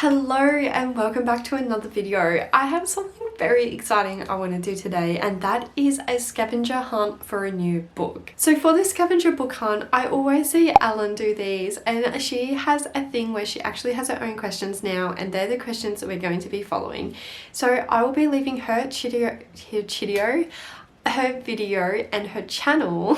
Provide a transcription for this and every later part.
Hello and welcome back to another video. I have something very exciting I want to do today, and that is a scavenger hunt for a new book. So for this scavenger book hunt, I always see Ellen do these, and she has a thing where she actually has her own questions now, and they're the questions that we're going to be following. So I will be leaving her video and her channel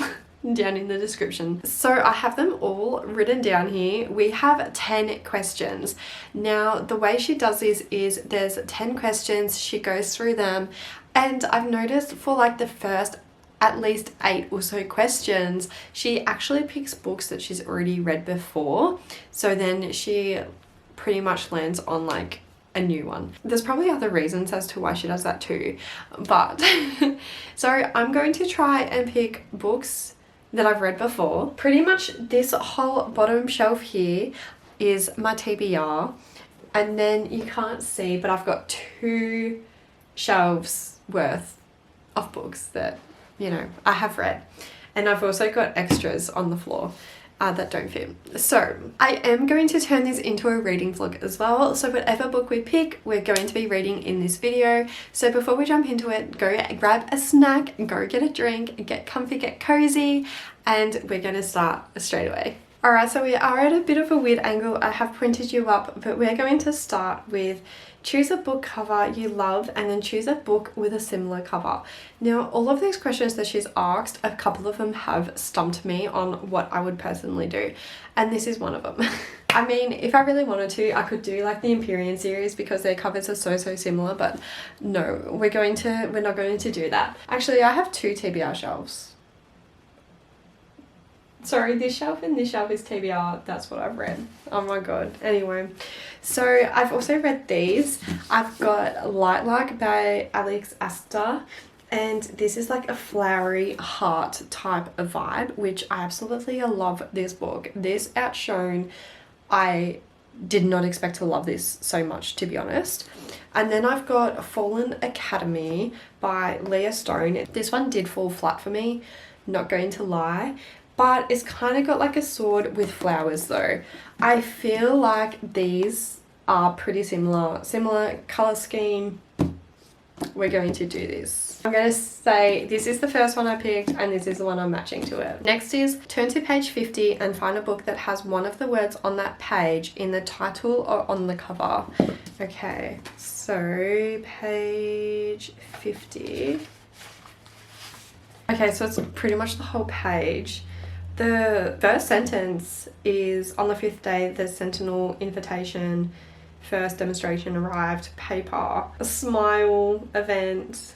down in the description. So I have them all written down here. We have 10 questions. Now the way she does this is there's 10 questions, she goes through them, and I've noticed for like the first at least 8 or so questions, she actually picks books that she's already read before. So then she pretty much lands on like a new one. There's probably other reasons as to why she does that too, but so I'm going to try and pick books that I've read before. Pretty much this whole bottom shelf here is my TBR, and then you can't see, but I've got 2 shelves worth of books that, you know, I have read, and I've also got extras on the floor that don't fit. So I am going to turn this into a reading vlog as well, so whatever book we pick, we're going to be reading in this video. So before we jump into it, go grab a snack, go get a drink, get comfy, get cozy, and we're going to start straight away. Alright, so we are at a bit of a weird angle. I have printed you up, but we're going to start with choose a book cover you love and then choose a book with a similar cover. Now, all of these questions that she's asked, a couple of them have stumped me on what I would personally do, and this is one of them. I mean, if I really wanted to, I could do like the Empyrean series because their covers are so similar, but no, we're not going to do that. Actually, I have 2 TBR shelves. Sorry, this shelf and this shelf is TBR. That's what I've read. Oh my god. Anyway, so I've also read these. I've got Light Like by Alex Aster, and this is like a flowery heart type of vibe, which I absolutely love this book. This Outshone, I did not expect to love this so much, to be honest. And then I've got Fallen Academy by Leah Stone. This one did fall flat for me, not going to lie. But it's kind of got like a sword with flowers though. I feel like these are pretty similar color scheme. We're going to do this. I'm going to say this is the first one I picked and this is the one I'm matching to it. Next is turn to page 50 and find a book that has one of the words on that page in the title or on the cover. Okay, so page 50. Okay, so it's pretty much the whole page. The first sentence is, on the 5th day, the Sentinel invitation, first demonstration arrived, paper, a smile, event.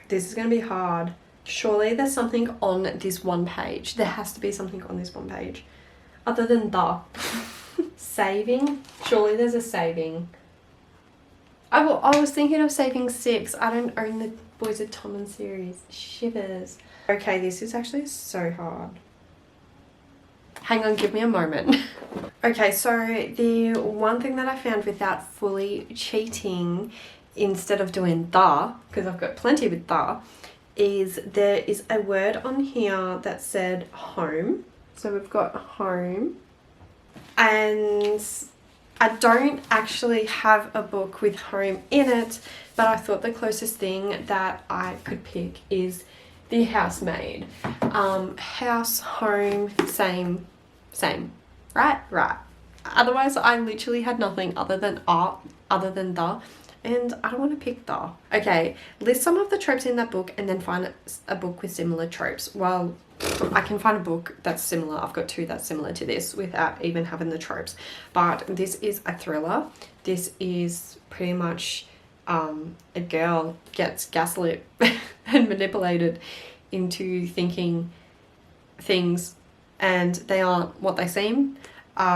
This is going to be hard. Surely there's something on this one page. There has to be something on this one page. Other than the. Saving? Surely there's a saving. I was thinking of Saving 6. I don't own the Boys of Tommen series. Shivers. Okay, this is actually so hard. Hang on, give me a moment. Okay, so the one thing that I found without fully cheating, instead of doing the, because I've got plenty with the, is there is a word on here that said home. So we've got home. And I don't actually have a book with home in it, but I thought the closest thing that I could pick is The Housemaid. House, home, same, right. Otherwise I literally had nothing other than the, and I don't want to pick the. Okay, list some of the tropes in that book and then find a book with similar tropes. Well, I can find a book that's similar. I've got 2 that's similar to this without even having the tropes, but this is a thriller. This is pretty much a girl gets gaslit and manipulated into thinking things and they aren't what they seem.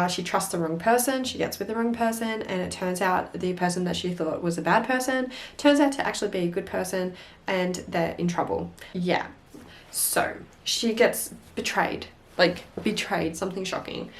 She trusts the wrong person, she gets with the wrong person, and it turns out the person that she thought was a bad person turns out to actually be a good person, and they're in trouble. Yeah, so she gets betrayed, something shocking.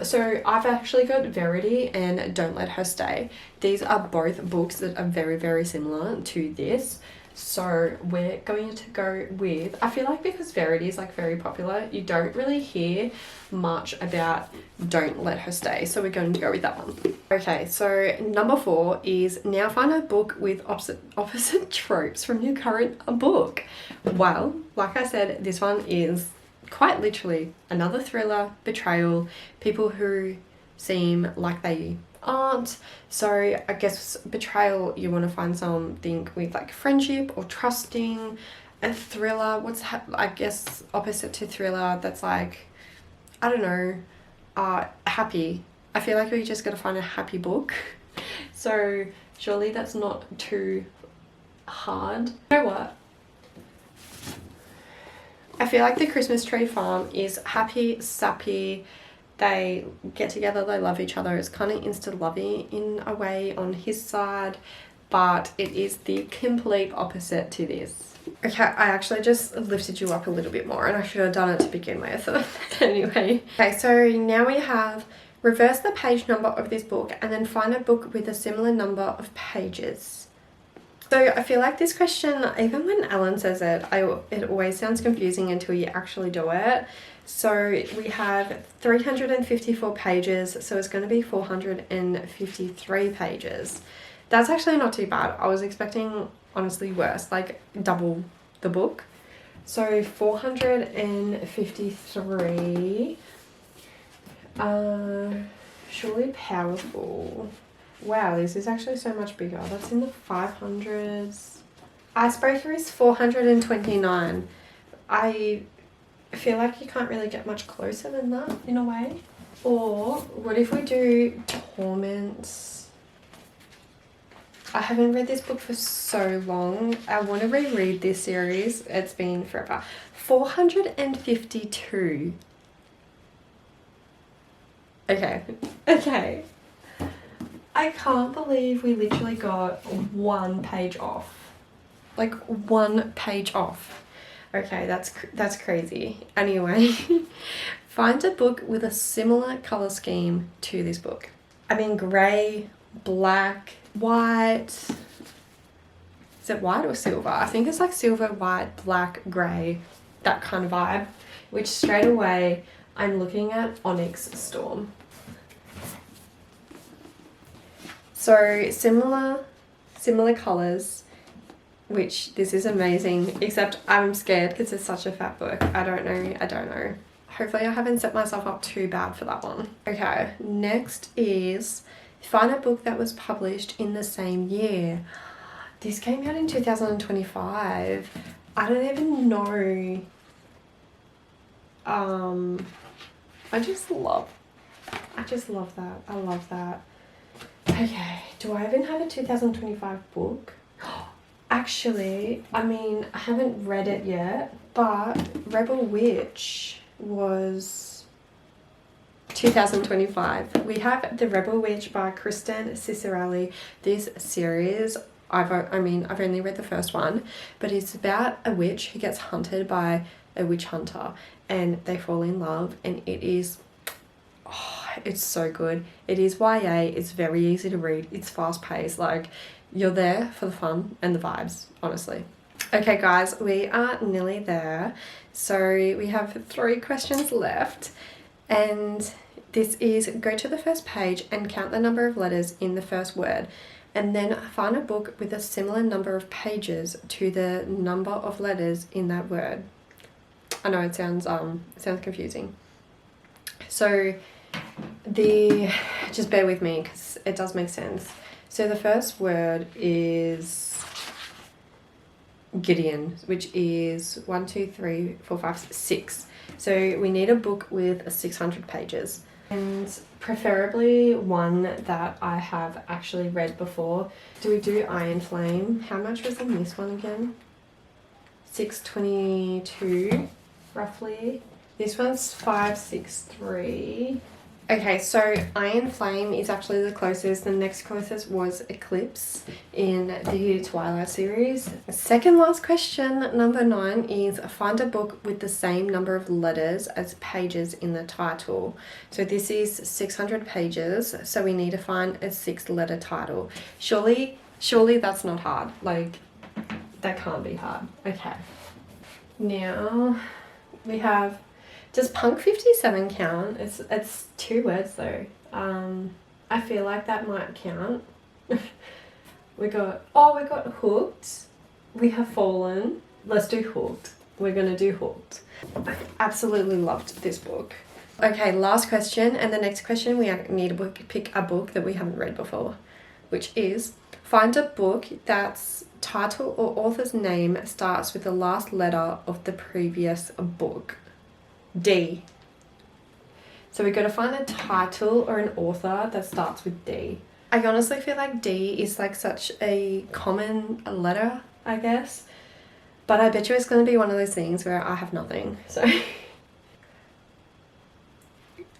So I've actually got Verity and Don't Let Her Stay. These are both books that are very similar to this. So we're going to go with, I feel like because Verity is like very popular, you don't really hear much about Don't Let Her Stay. So we're going to go with that one. Okay, so number 4 is now find a book with opposite tropes from your current book. Well, like I said, this one is quite literally another thriller, betrayal, people who seem like they aren't. So I guess betrayal, you want to find something with like friendship or trusting. A thriller, I guess opposite to thriller, that's like, I don't know, happy. I feel like we just gotta find a happy book. So surely that's not too hard. You know what? I feel like the Christmas Tree Farm is happy, sappy. They get together, they love each other. It's kind of insta-lovey in a way on his side, but it is the complete opposite to this. Okay, I actually just lifted you up a little bit more and I should have done it to begin with. Anyway. Okay, so now we have reverse the page number of this book and then find a book with a similar number of pages. So I feel like this question, even when Ellen says it, it always sounds confusing until you actually do it. So we have 354 pages, so it's going to be 453 pages. That's actually not too bad. I was expecting, honestly, worse, like double the book. So 453, surely powerful. Wow, this is actually so much bigger. That's in the 500s. Icebreaker is 429. I feel like you can't really get much closer than that in a way. Or what if we do Torments? I haven't read this book for so long. I want to reread this series. It's been forever. 452. Okay. I can't believe we literally got 1 page off. Like 1 page off. Okay, that's crazy. Anyway, find a book with a similar color scheme to this book. I mean, grey, black, white. Is it white or silver? I think it's like silver, white, black, grey, that kind of vibe. Which straight away, I'm looking at Onyx Storm. So similar colors. Which this is amazing, except I'm scared because it's such a fat book. I don't know. Hopefully I haven't set myself up too bad for that one. Okay, next is find a book that was published in the same year. This came out in 2025. I don't even know. I just love that. I love that. Okay, do I even have a 2025 book? Actually, I mean, I haven't read it yet, but Rebel Witch was 2025. We have The Rebel Witch by Kristen Cicerelli. This series, I've only read the first one, but it's about a witch who gets hunted by a witch hunter and they fall in love, and it is, it's so good. It is YA, it's very easy to read, it's fast paced, like you're there for the fun and the vibes, honestly. Okay guys, we are nearly there. So we have 3 questions left, and this is go to the first page and count the number of letters in the first word, and then find a book with a similar number of pages to the number of letters in that word. I know it sounds confusing. So just bear with me because it does make sense. So the first word is Gideon, which is 1, 2, 3, 4, 5, 6. So we need a book with 600 pages, and preferably one that I have actually read before. Do we do Iron Flame? How much was in this one again? 622 roughly. This one's 563. Okay, so Iron Flame is actually the closest. The next closest was Eclipse in the Twilight series. Second last question, number 9, is find a book with the same number of letters as pages in the title. So this is 600 pages, so we need to find a 6-letter title. Surely that's not hard. Like, That can't be hard. Okay. Now we have, does Punk 57 count? It's 2 words though. I feel like that might count. we got Hooked. We have Fallen. Let's do Hooked. We're gonna do Hooked. I absolutely loved this book. Okay, last question, and the next question we need to pick a book that we haven't read before, which is find a book that's title or author's name starts with the last letter of the previous book. D. So we got to find a title or an author that starts with D. I honestly feel like D is like such a common letter, I guess. But I bet you it's going to be one of those things where I have nothing. So,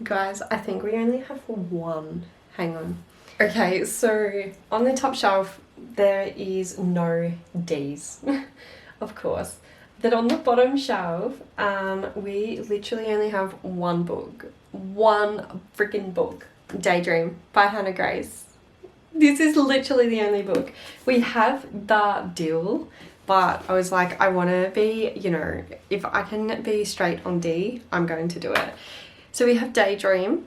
guys, I think we only have one. Hang on. Okay, so on the top shelf, there is no D's, of course. Then on the bottom shelf, we literally only have one book. One freaking book. Daydream by Hannah Grace. This is literally the only book. We have The Deal, but I was like, I want to be, you know, if I can be straight on D, I'm going to do it. So we have Daydream.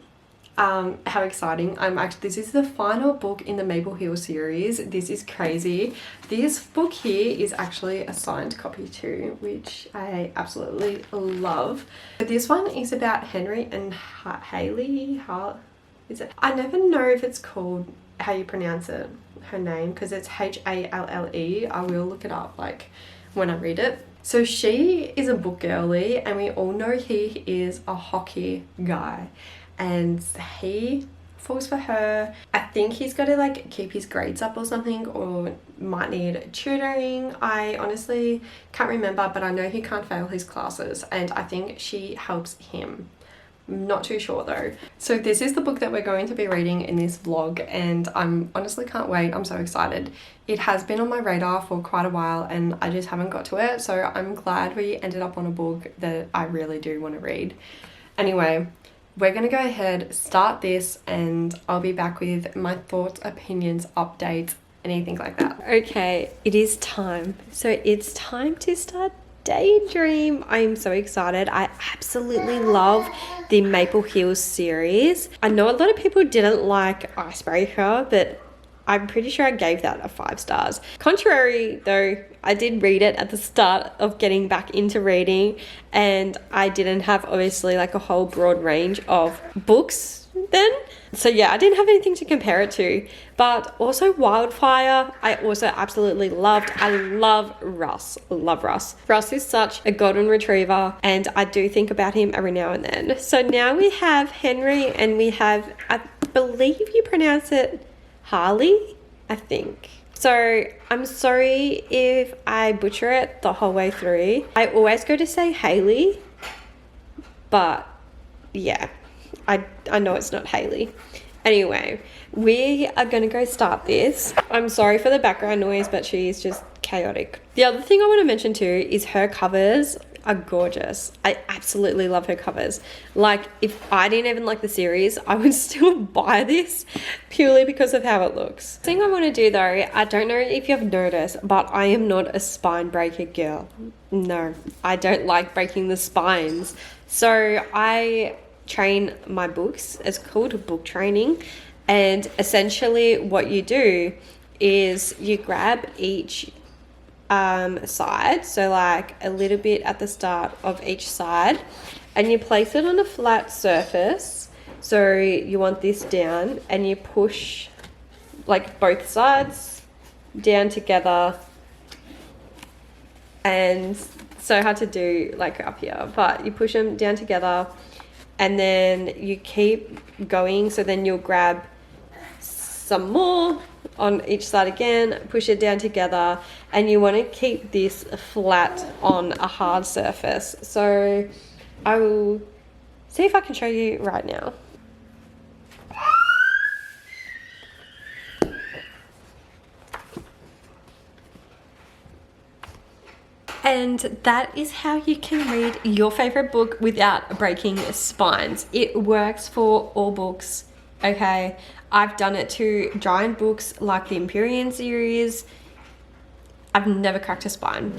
How exciting. This is the final book in the Maple Hill series. This is crazy. This book here is actually a signed copy too, which I absolutely love. But this one is about Henry and Haley. I never know if it's called how you pronounce it, her name, because it's Halle. I will look it up like when I read it. So she is a book girly, and we all know he is a hockey guy. And he falls for her. I think he's got to like keep his grades up or something, or might need tutoring. I honestly can't remember, but I know he can't fail his classes, and I think she helps him. Not too sure though. So this is the book that we're going to be reading in this vlog, and I'm honestly can't wait. I'm so excited. It has been on my radar for quite a while and I just haven't got to it, so I'm glad we ended up on a book that I really do want to read. Anyway, we're going to go ahead, start this, and I'll be back with my thoughts, opinions, updates, anything like that. Okay, it is time. So it's time to start Daydream. I'm so excited. I absolutely love the Maple Hills series. I know a lot of people didn't like Icebreaker, but I'm pretty sure I gave that a 5 stars. Contrary though, I did read it at the start of getting back into reading, and I didn't have obviously like a whole broad range of books then. So yeah, I didn't have anything to compare it to. But also Wildfire, I also absolutely loved. I love Russ. Love Russ. Russ is such a golden retriever, and I do think about him every now and then. So now we have Henry, and we have, I believe you pronounce it Harley, I think. So I'm sorry if I butcher it the whole way through. I always go to say Haley, but yeah, I know it's not Haley. Anyway, we are going to go start this. I'm sorry for the background noise, but she is just chaotic. The other thing I want to mention too is her covers are gorgeous. I absolutely love her covers. Like, if I didn't even like the series, I would still buy this purely because of how it looks. The thing I want to do though, I don't know if you've noticed, but I am not a spine breaker girl. No, I don't like breaking the spines. So I train my books. It's called book training, and essentially what you do is you grab each side, so like a little bit at the start of each side, and you place it on a flat surface. So you want this down, and you push like both sides down together, and so hard to do like up here, but you push them down together, and then you keep going. So then you'll grab some more on each side again, push it down together, and you want to keep this flat on a hard surface. So I will see if I can show you right now. And that is how you can read your favorite book without breaking spines. It works for all books, okay? I've done it to giant books like the Empyrean series. I've never cracked a spine.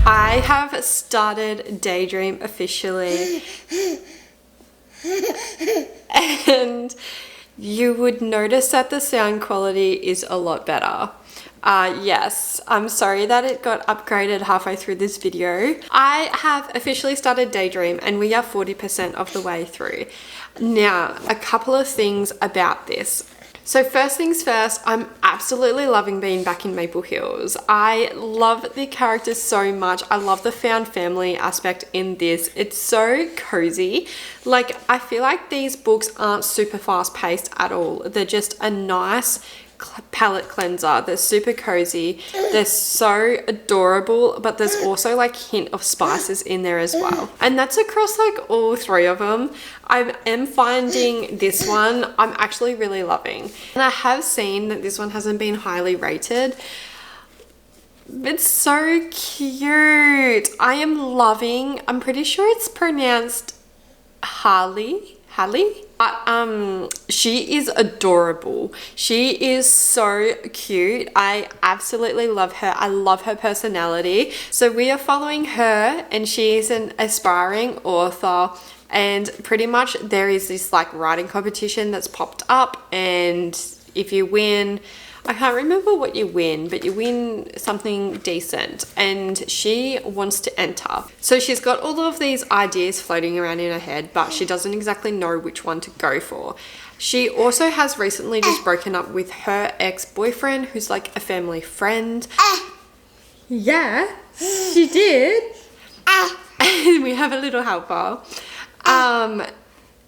I have started Daydream officially. And you would notice that the sound quality is a lot better. Yes, I'm sorry that it got upgraded halfway through this video. I have officially started Daydream and we are 40% of the way through. Now, a couple of things about this. So first things first, I'm absolutely loving being back in Maple Hills. I love the characters so much. I love the found family aspect in this. It's so cozy. Like, I feel like these books aren't super fast paced at all. They're just a nice palette cleanser. They're super cozy. They're so adorable, but there's also like hint of spices in there as well. And that's across like all three of them. I am finding this one I'm actually really loving. And I have seen that this one hasn't been highly rated. It's so cute. I am loving, I'm pretty sure it's pronounced Harley. But she is adorable. She is so cute. I absolutely love her. I love her personality. So we are following her and she is an aspiring author, and pretty much there is this like writing competition that's popped up, and if you win, I can't remember what you win, but you win something decent, and she wants to enter. So she's got all of these ideas floating around in her head, but she doesn't exactly know which one to go for. She also has recently just broken up with her ex-boyfriend, who's like a family friend. Yeah, she did. And we have a little helper.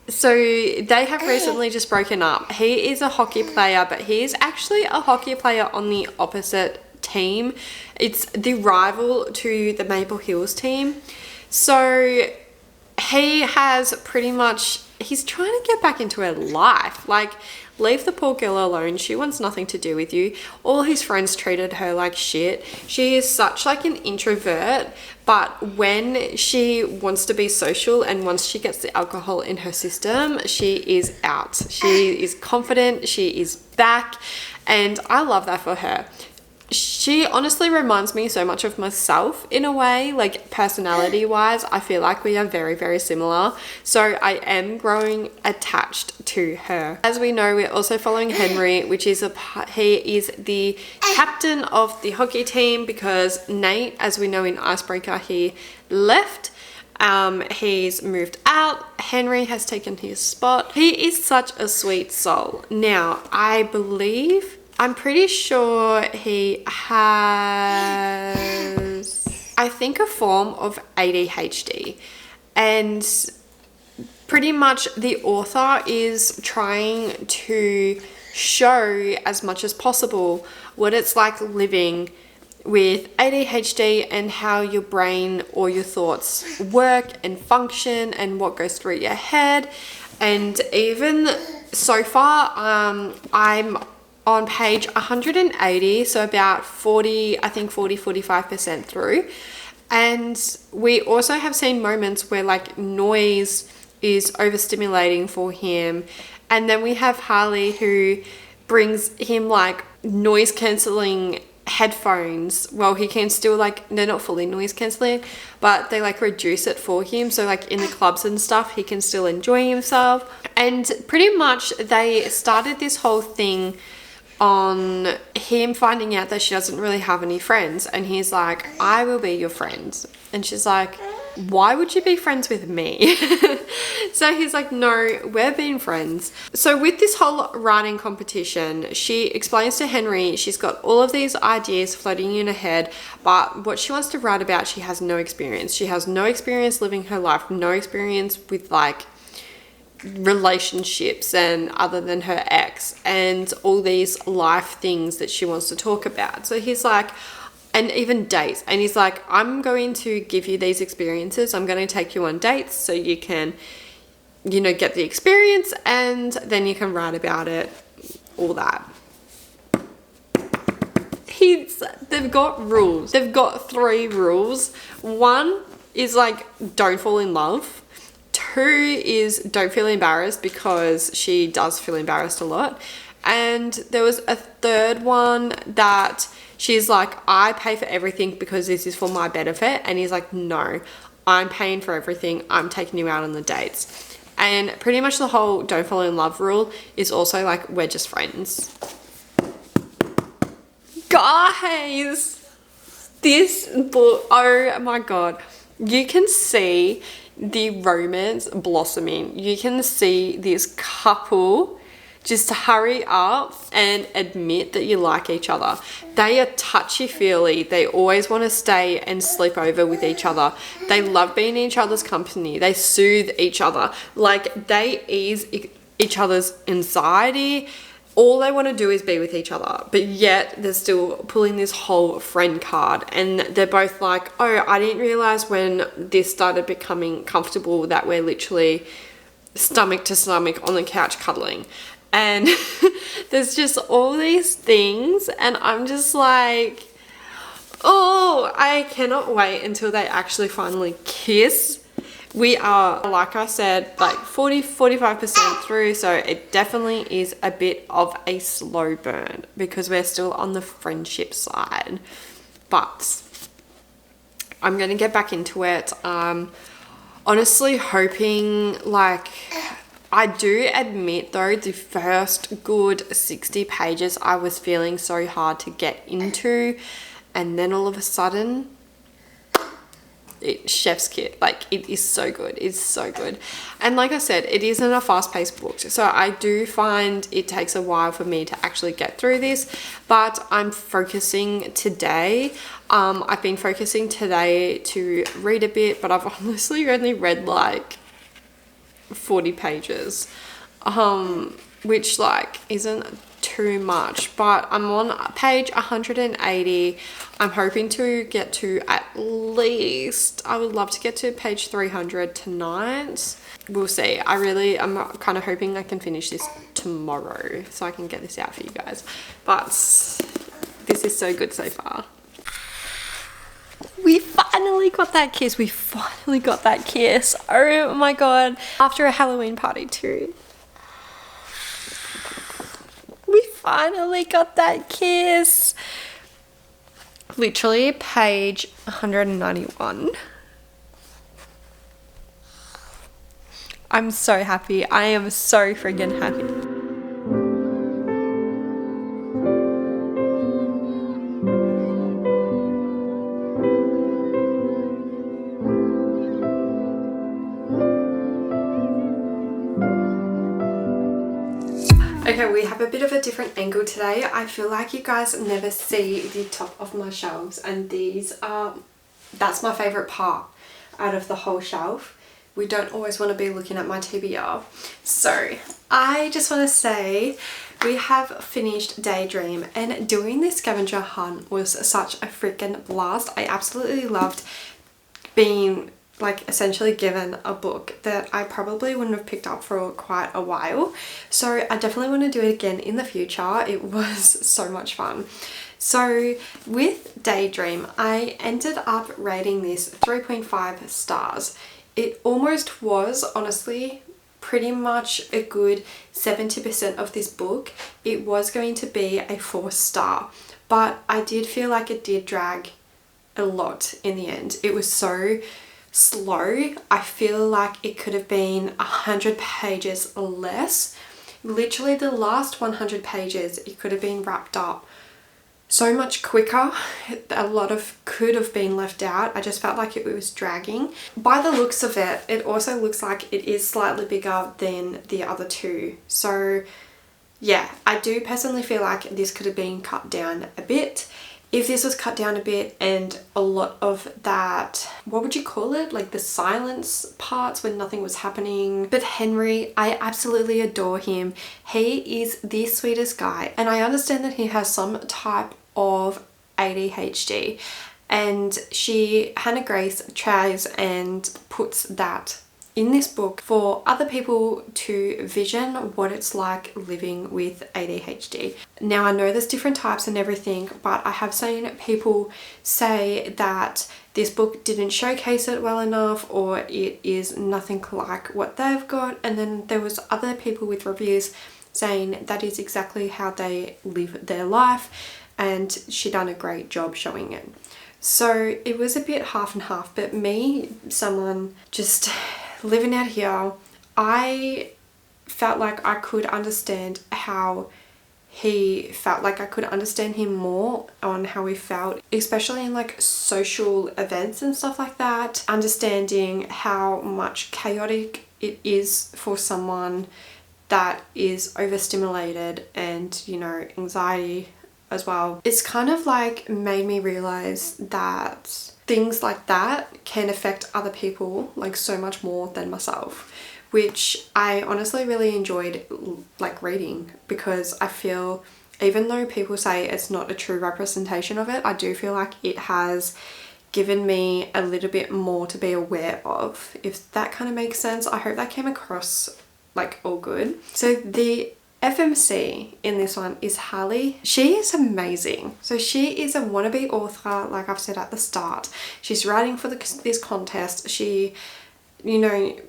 So they have recently just broken up. He is a hockey player, but he is actually a hockey player on the opposite team. It's the rival to the Maple Hills team. So he has pretty much, he's trying to get back into her life. Like, leave the poor girl alone. She wants nothing to do with you. All his friends treated her like shit. She is such like an introvert, but when she wants to be social and once she gets the alcohol in her system, she is out. She is confident. She is back. And I love that for her. She honestly reminds me so much of myself in a way, like personality wise. I feel like we are very, very similar. So I am growing attached to her. As we know, we're also following Henry, which is he is the captain of the hockey team because Nate, as we know in Icebreaker, he left. He's moved out. Henry has taken his spot. He is such a sweet soul. Now, I'm pretty sure he has, I think, a form of ADHD, and pretty much the author is trying to show as much as possible what it's like living with ADHD and how your brain or your thoughts work and function and what goes through your head. And even so far, I'm on page 180, so about 45% through. And we also have seen moments where like noise is overstimulating for him. And then we have Harley, who brings him like noise cancelling headphones. Well, he can still like, they're not fully noise cancelling, but they like reduce it for him. So like in the clubs and stuff, he can still enjoy himself. And pretty much they started this whole thing on him finding out that she doesn't really have any friends, and he's like, I will be your friend. And she's like, why would you be friends with me? So he's like, no, we're being friends. So with this whole writing competition, she explains to Henry she's got all of these ideas floating in her head, but what she wants to write about, she has no experience. She has no experience living her life, no experience with like relationships and other than her ex and all these life things that she wants to talk about. So he's like, and even dates, and he's like, I'm going to give you these experiences. I'm going to take you on dates so you can, you know, get the experience, and then you can write about it, all that. they've got rules. They've got 3 rules. 1 is like, don't fall in love. 2 is don't feel embarrassed, because she does feel embarrassed a lot. And there was a 3rd one that she's like, I pay for everything because this is for my benefit. And he's like, no, I'm paying for everything. I'm taking you out on the dates. And pretty much the whole don't fall in love rule is also like, we're just friends. Guys, this book, oh my God. You can see the romance blossoming. You can see this couple just hurry up and admit that you like each other. They are touchy-feely. They always want to stay and sleep over with each other. They love being in each other's company. They soothe each other. Like, they ease each other's anxiety. All they want to do is be with each other, but yet they're still pulling this whole friend card. And they're both like, oh, I didn't realize when this started becoming comfortable that we're literally stomach to stomach on the couch cuddling. And there's just all these things, and I'm just like, oh, I cannot wait until they actually finally kiss. We are, like I said, like 45% through, so it definitely is a bit of a slow burn because we're still on the friendship side. But I'm going to get back into it. Honestly hoping, like, I do admit though, the first good 60 pages I was feeling so hard to get into, and then all of a sudden, chef's kiss. Like, it is so good. It's so good. And like I said, it isn't a fast-paced book, so I do find it takes a while for me to actually get through this, but I'm focusing today. I've been focusing today to read a bit, but I've honestly only read like 40 pages, which like isn't too much, but I'm on page 180. I'm hoping to get to at least, I would love to get to page 300 tonight. We'll see. I'm kind of hoping I can finish this tomorrow so I can get this out for you guys, but this is so good so far. We finally got that kiss. We finally got that kiss. Oh my God. After a Halloween party too. We finally got that kiss. Literally page 191. I'm so happy. I am so friggin' happy. Okay, we have a bit of a different angle today. I feel like you guys never see the top of my shelves, and these are, that's my favorite part out of the whole shelf. We don't always want to be looking at my TBR. So I just want to say we have finished Daydream, and doing this scavenger hunt was such a freaking blast. I absolutely loved being like essentially given a book that I probably wouldn't have picked up for quite a while. So I definitely want to do it again in the future. It was so much fun. So with Daydream, I ended up rating this 3.5 stars. It almost was, honestly, pretty much a good 70% of this book. It was going to be a 4-star, but I did feel like it did drag a lot in the end. It was so slow. I feel like it could have been 100 pages less. Literally the last 100 pages, it could have been wrapped up so much quicker. A lot of could have been left out. I just felt like it was dragging. By the looks of it, it also looks like it is slightly bigger than the other two. So yeah, I do personally feel like this could have been cut down a bit. If this was cut down a bit and a lot of that, what would you call it? Like the silence parts when nothing was happening. But Henry, I absolutely adore him. He is the sweetest guy. And I understand that he has some type of ADHD. And Hannah Grace tries and puts that in this book for other people to vision what it's like living with ADHD. Now I know there's different types and everything, but I have seen people say that this book didn't showcase it well enough, or it is nothing like what they've got, and then there was other people with reviews saying that is exactly how they live their life, and she done a great job showing it. So it was a bit half and half, but me, someone just living out here, I felt like I could understand how he felt, like I could understand him more on how he felt, especially in like social events and stuff like that, understanding how much chaotic it is for someone that is overstimulated and, you know, anxiety as well. It's kind of like made me realize that things like that can affect other people like so much more than myself, which I honestly really enjoyed like reading, because I feel even though people say it's not a true representation of it, I do feel like it has given me a little bit more to be aware of, if that kind of makes sense. I hope that came across like all good. So the FMC in this one is Hallie. She is amazing. So she is a wannabe author, like I've said at the start. She's writing for this contest. She, you know,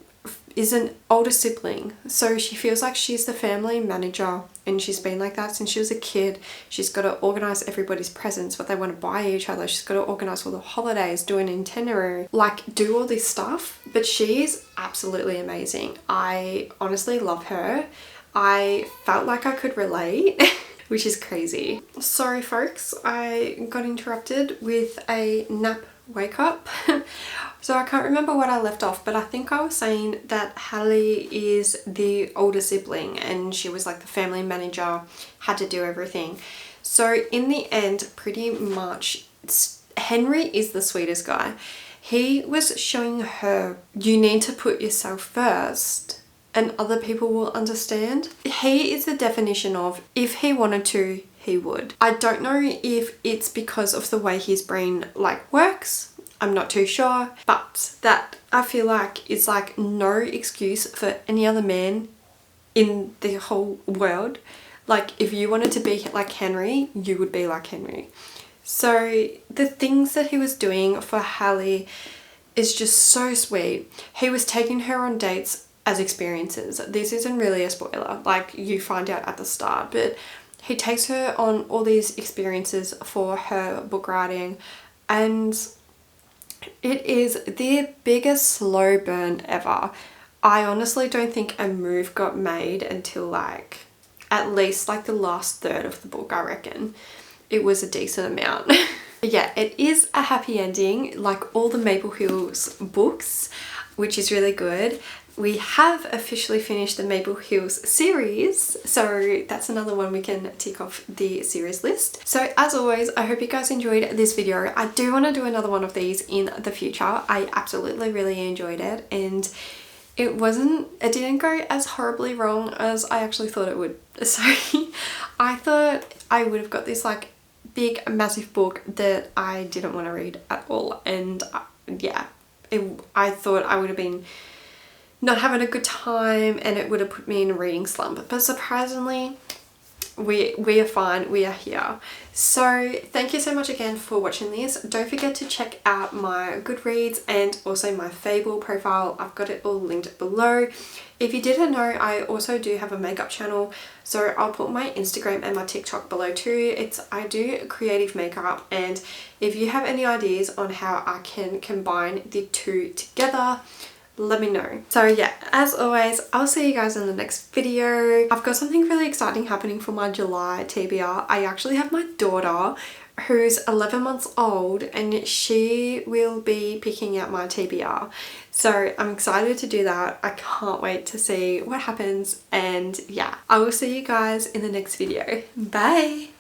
is an older sibling, so she feels like she's the family manager, and she's been like that since she was a kid. She's got to organize everybody's presents, what they want to buy each other. She's got to organize all the holidays, do an itinerary, like do all this stuff. But she is absolutely amazing. I honestly love her. I felt like I could relate, which is crazy. Sorry folks, I got interrupted with a nap wake up. So I can't remember what I left off, but I think I was saying that Hallie is the older sibling and she was like the family manager, had to do everything. So in the end, pretty much Henry is the sweetest guy. He was showing her, you need to put yourself first and other people will understand. He is the definition of, if he wanted to, he would. I don't know if it's because of the way his brain like works, I'm not too sure, but that I feel like is like no excuse for any other man in the whole world. Like if you wanted to be like Henry, you would be like Henry. So the things that he was doing for Hallie is just so sweet. He was taking her on dates as experiences. This isn't really a spoiler, like you find out at the start, but he takes her on all these experiences for her book writing, and it is the biggest slow burn ever. I honestly don't think a move got made until like at least like the last third of the book. I reckon it was a decent amount. But yeah, it is a happy ending like all the Maple Hills books, which is really good. We have officially finished the Maple Hills series, so that's another one we can tick off the series list. So as always, I hope you guys enjoyed this video. I do want to do another one of these in the future. I absolutely really enjoyed it, and it didn't go as horribly wrong as I actually thought it would. So I thought I would have got this like big massive book that I didn't want to read at all, and yeah, I thought I would have been not having a good time and it would have put me in a reading slump, but surprisingly we are fine, we are here. So thank you so much again for watching this. Don't forget to check out my Goodreads and also my Fable profile. I've got it all linked below. If you didn't know, I also do have a makeup channel, so I'll put my Instagram and my TikTok below too. I do creative makeup, and if you have any ideas on how I can combine the two together, let me know. So yeah, as always, I'll see you guys in the next video. I've got something really exciting happening for my July TBR. I actually have my daughter who's 11 months old and she will be picking out my TBR. So I'm excited to do that. I can't wait to see what happens, and yeah, I will see you guys in the next video. Bye!